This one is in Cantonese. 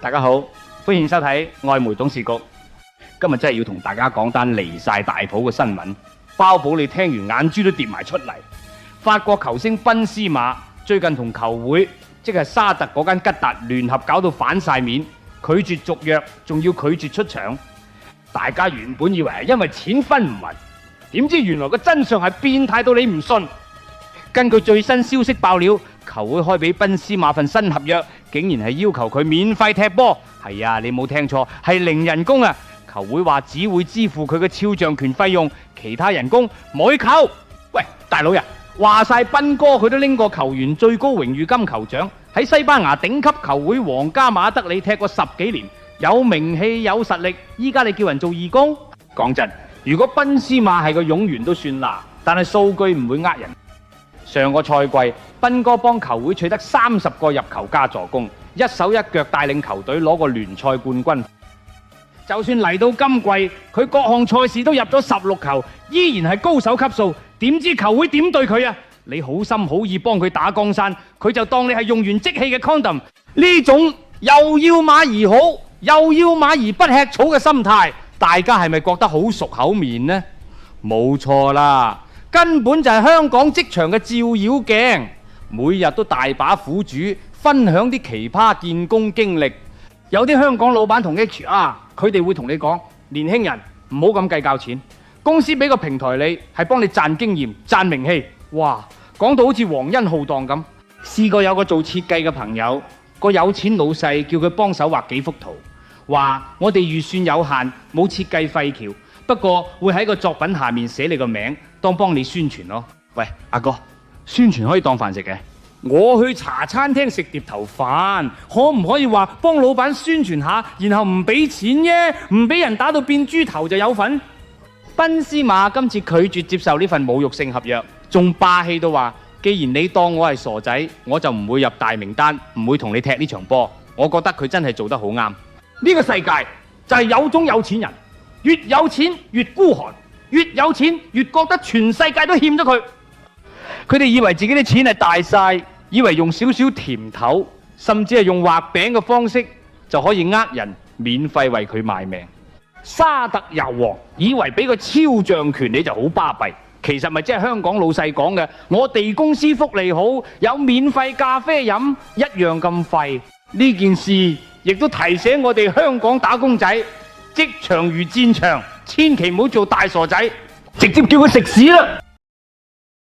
大家好，歡迎收睇外媒董事局。今日真係要同大家講單離晒大譜嘅新聞，包保你聽完眼珠都跌埋出嚟。法國球星賓斯馬最近同球會，即係沙特嗰間吉達聯合搞到反晒面，拒絕續約，仲要拒絕出場。大家原本以為係因為錢分唔勻，點知原來個真相係變態到你唔信。根據最新消息爆料，球會開俾賓斯馬份新合約，竟然係要求佢免費踢波。係啊，你冇聽錯，係零人工啊！球會話只會支付佢嘅肖像權費用，其他人工冇扣。喂，大佬呀，話晒賓哥佢都拎過球員最高榮譽金球獎，喺西班牙頂級球會皇家馬德里踢過10幾年，有名氣有實力。依家你叫人做義工？講真，如果賓斯馬係個冗員都算啦，但係數據唔會呃人。上個賽季，賓哥幫球會取得30個入球加助攻，一手一腳帶領球隊攞個聯賽冠軍。就算嚟到今季，佢各項賽事都入咗16球，依然係高手級數。點知球會點對佢啊？你好心好意幫佢打江山，佢就當你係用完即棄嘅 condom。呢種又要馬兒好，又要馬兒不吃草嘅心態，大家係咪覺得好熟口面呢？冇錯啦，根本就係香港職場嘅照妖鏡，每日都大把苦主分享啲奇葩見工經歷。有啲香港老闆同 HR， 佢哋會同你講：年輕人唔好咁計較錢，公司俾個平台你係幫你賺經驗、賺名氣。哇，講到好似皇恩浩蕩咁。試過有個做設計嘅朋友，個有錢老細叫佢幫手畫幾幅圖，話我哋預算有限，冇設計費橋，不過會喺個作品下面寫你個名，當幫你宣傳咯。喂，阿哥，宣傳可以當飯食嘅。我去茶餐廳食碟頭飯，可唔可以話幫老闆宣傳下，然後唔俾錢啫？唔俾人打到變豬頭就有份？賓斯馬今次拒絕接受呢份侮辱性合約，仲霸氣到話：既然你當我係傻仔，我就唔會入大名單，唔會同你踢呢場波。我覺得佢真係做得好啱。呢個世界就係有種有錢人，越有錢越孤寒，越有錢越覺得全世界都欠咗佢。佢哋以為自己啲錢係大晒，以為用少少甜頭，甚至係用畫餅嘅方式就可以呃人免費為佢賣命。沙特油王以為俾個肖像權你就好巴閉，其實咪即係香港老細講嘅，我哋公司福利好，有免費咖啡飲，一樣咁廢。呢件事亦都提醒我哋香港打工仔，職場如戰場，千祈唔好做大傻仔，直接叫佢食屎啦！